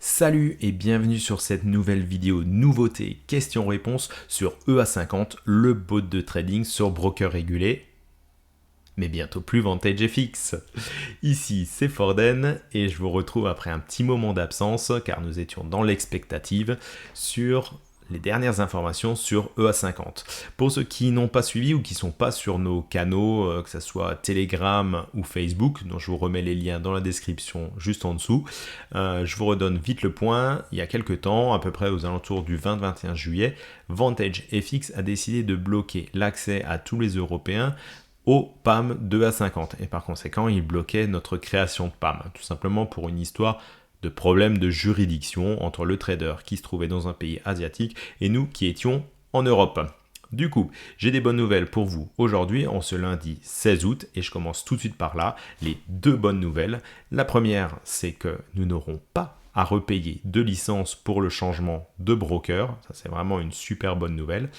Salut et bienvenue sur cette nouvelle vidéo nouveauté questions-réponses sur EA50, le bot de trading sur broker régulé, mais bientôt plus VantageFX. Ici c'est Forden et je vous retrouve après un petit moment d'absence car nous étions dans l'expectative sur les dernières informations sur EA50. Pour ceux qui n'ont pas suivi ou qui ne sont pas sur nos canaux, que ce soit Telegram ou Facebook, dont je vous remets les liens dans la description juste en dessous, je vous redonne vite le point. Il y a quelques temps, à peu près aux alentours du 20-21 juillet, VantageFX a décidé de bloquer l'accès à tous les Européens au PAM de EA50. Et par conséquent, il bloquait notre création de PAM, tout simplement pour une histoire de problèmes de juridiction entre le trader qui se trouvait dans un pays asiatique et nous qui étions en Europe. Du coup, j'ai des bonnes nouvelles pour vous aujourd'hui en ce lundi 16 août et je commence tout de suite par là, les deux bonnes nouvelles. La première, c'est que nous n'aurons pas à repayer de licence pour le changement de broker, ça c'est vraiment une super bonne nouvelle.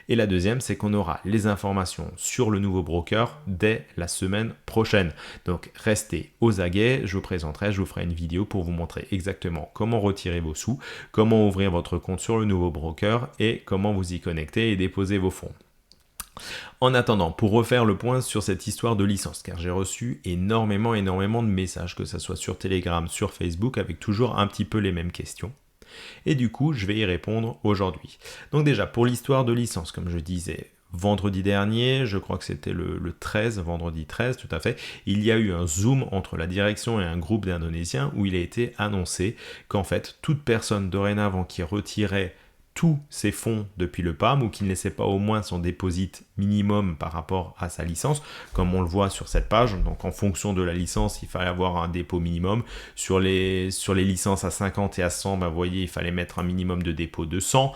Et la deuxième, c'est qu'on aura les informations sur le nouveau broker dès la semaine prochaine. Donc restez aux aguets, je vous ferai une vidéo pour vous montrer exactement comment retirer vos sous, comment ouvrir votre compte sur le nouveau broker et comment vous y connecter et déposer vos fonds. En attendant, pour refaire le point sur cette histoire de licence, car j'ai reçu énormément de messages, que ce soit sur Telegram, sur Facebook, avec toujours un petit peu les mêmes questions. Et du coup, je vais y répondre aujourd'hui. Donc déjà, pour l'histoire de licence, comme je disais, vendredi dernier, je crois que c'était le 13, vendredi 13, tout à fait, il y a eu un zoom entre la direction et un groupe d'Indonésiens où il a été annoncé qu'en fait, toute personne dorénavant qui retirait tous ses fonds depuis le PAM ou qui ne laissait pas au moins son déposit minimum par rapport à sa licence, comme on le voit sur cette page. Donc en fonction de la licence, il fallait avoir un dépôt minimum. Sur les licences à 50 et à 100, vous voyez, il fallait mettre un minimum de dépôt de 100.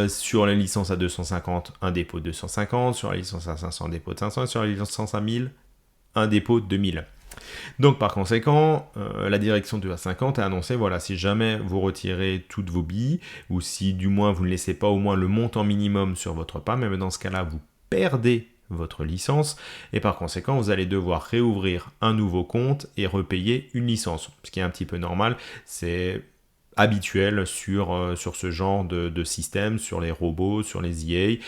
Sur les licences à 250, un dépôt de 250. Sur la licence à 500, un dépôt de 500. Et sur la licence à 1000, un dépôt de 1000. Donc par conséquent, la direction de A50 a annoncé, voilà, si jamais vous retirez toutes vos billes, ou si du moins vous ne laissez pas au moins le montant minimum sur votre PAM, mais dans ce cas-là, vous perdez votre licence, et par conséquent, vous allez devoir réouvrir un nouveau compte et repayer une licence. Ce qui est un petit peu normal, c'est habituel sur ce genre de système, sur les robots, sur les IA.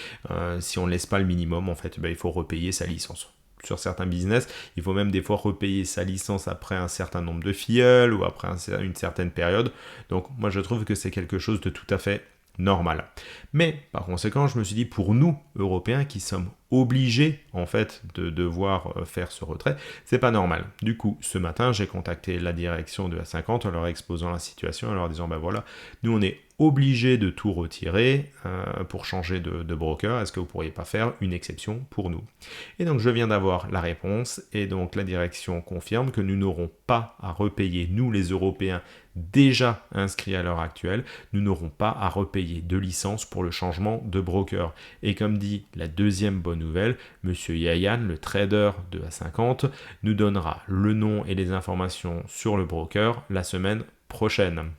Si on ne laisse pas le minimum, en fait, il faut repayer sa licence. Sur certains business, il faut même des fois repayer sa licence après un certain nombre de filleuls ou après une certaine période. Donc moi je trouve que c'est quelque chose de tout à fait normal. Mais par conséquent, je me suis dit pour nous, Européens, qui sommes obligés en fait de devoir faire ce retrait, c'est pas normal. Du coup, ce matin, j'ai contacté la direction de A50 en leur exposant la situation, en leur disant voilà, nous on est obligé de tout retirer pour changer de broker, est-ce que vous pourriez pas faire une exception pour nous? Et donc je viens d'avoir la réponse, et donc la direction confirme que nous n'aurons pas à repayer, nous les Européens déjà inscrits à l'heure actuelle, nous n'aurons pas à repayer de licence pour le changement de broker. Et comme dit la deuxième bonne nouvelle, Monsieur Yayan, le trader de A50, nous donnera le nom et les informations sur le broker la semaine prochaine.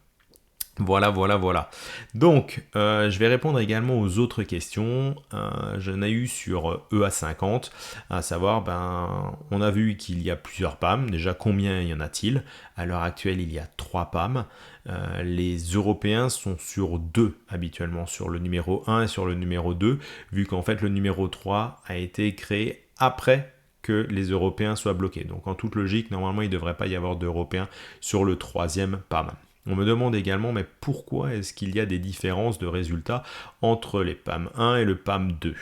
Voilà. Donc, je vais répondre également aux autres questions. J'en ai eu sur EA50, à savoir, on a vu qu'il y a plusieurs PAM. Déjà, combien y en a-t-il? À l'heure actuelle, il y a 3 PAM. Les Européens sont sur 2 habituellement, sur le numéro 1 et sur le numéro 2, vu qu'en fait, le numéro 3 a été créé après que les Européens soient bloqués. Donc, en toute logique, normalement, il ne devrait pas y avoir d'Européens sur le 3e PAM. On me demande également, mais pourquoi est-ce qu'il y a des différences de résultats entre les PAM 1 et le PAM 2 ?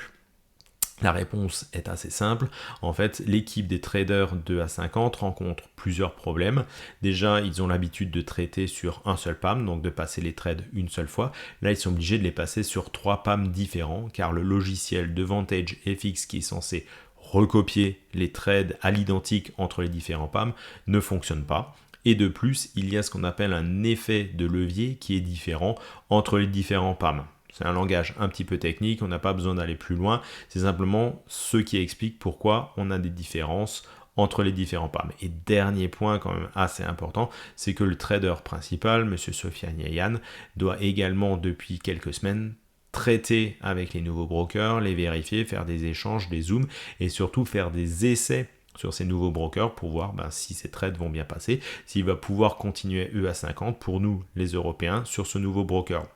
La réponse est assez simple. En fait, l'équipe des traders de A50 rencontre plusieurs problèmes. Déjà, ils ont l'habitude de traiter sur un seul PAM, donc de passer les trades une seule fois. Là, ils sont obligés de les passer sur 3 PAM différents, car le logiciel de VantageFX qui est censé recopier les trades à l'identique entre les différents PAM ne fonctionne pas. Et de plus, il y a ce qu'on appelle un effet de levier qui est différent entre les différents PAM. C'est un langage un petit peu technique, on n'a pas besoin d'aller plus loin, c'est simplement ce qui explique pourquoi on a des différences entre les différents PAM. Et dernier point quand même assez important, c'est que le trader principal, M. Sofiane Yayan, doit également depuis quelques semaines traiter avec les nouveaux brokers, les vérifier, faire des échanges, des zooms et surtout faire des essais sur ces nouveaux brokers pour voir si ces trades vont bien passer, s'il va pouvoir continuer EA50 pour nous les Européens sur ce nouveau broker.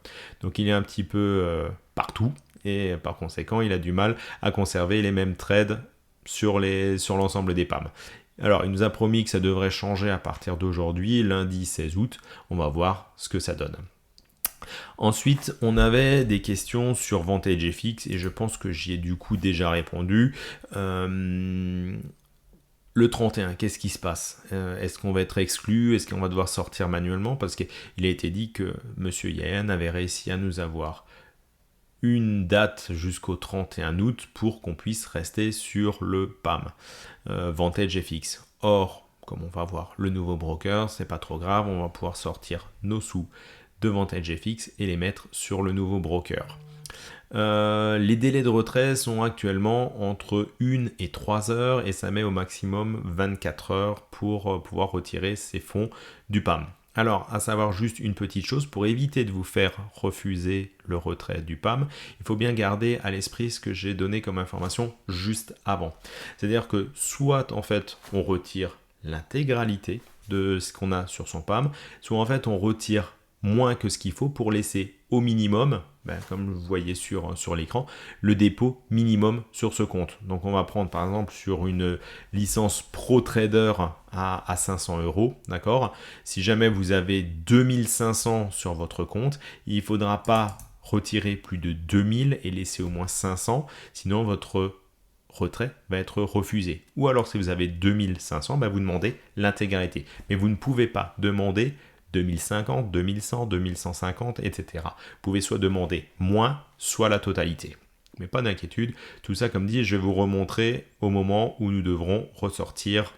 Donc il est un petit peu partout et par conséquent il a du mal à conserver les mêmes trades sur l'ensemble des PAM. Alors il nous a promis que ça devrait changer à partir d'aujourd'hui, lundi 16 août, on va voir ce que ça donne. Ensuite, on avait des questions sur VantageFX et je pense que j'y ai du coup déjà répondu. Le 31, qu'est-ce qui se passe? Est-ce qu'on va être exclu? Est-ce qu'on va devoir sortir manuellement? Parce qu'il a été dit que M. Yayan avait réussi à nous avoir une date jusqu'au 31 août pour qu'on puisse rester sur le PAM VantageFX. Or, comme on va voir le nouveau broker, c'est pas trop grave, on va pouvoir sortir nos sous de VantageFX et les mettre sur le nouveau broker. Les délais de retrait sont actuellement entre 1 et 3 heures et ça met au maximum 24 heures pour pouvoir retirer ces fonds du PAM. Alors, à savoir juste une petite chose, pour éviter de vous faire refuser le retrait du PAM, il faut bien garder à l'esprit ce que j'ai donné comme information juste avant. C'est-à-dire que soit en fait on retire l'intégralité de ce qu'on a sur son PAM, soit en fait on retire moins que ce qu'il faut pour laisser au minimum, comme vous voyez sur l'écran, le dépôt minimum sur ce compte. Donc on va prendre par exemple sur une licence Pro Trader à 500 €, d'accord? Si jamais vous avez 2500 sur votre compte, il ne faudra pas retirer plus de 2000 et laisser au moins 500, sinon votre retrait va être refusé. Ou alors si vous avez 2500, vous demandez l'intégralité. Mais vous ne pouvez pas demander 2050, 2100, 2150, etc. Vous pouvez soit demander moins, soit la totalité. Mais pas d'inquiétude, tout ça comme dit, je vais vous remontrer au moment où nous devrons ressortir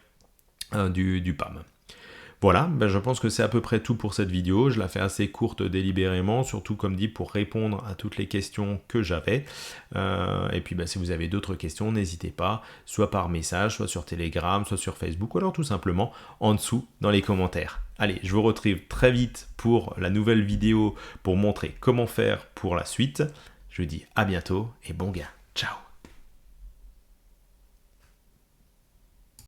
du PAM. Voilà, je pense que c'est à peu près tout pour cette vidéo. Je la fais assez courte délibérément, surtout comme dit pour répondre à toutes les questions que j'avais. Et puis si vous avez d'autres questions, n'hésitez pas, soit par message, soit sur Telegram, soit sur Facebook, ou alors tout simplement en dessous dans les commentaires. Allez, je vous retrouve très vite pour la nouvelle vidéo pour montrer comment faire pour la suite. Je vous dis à bientôt et bon gain. Ciao!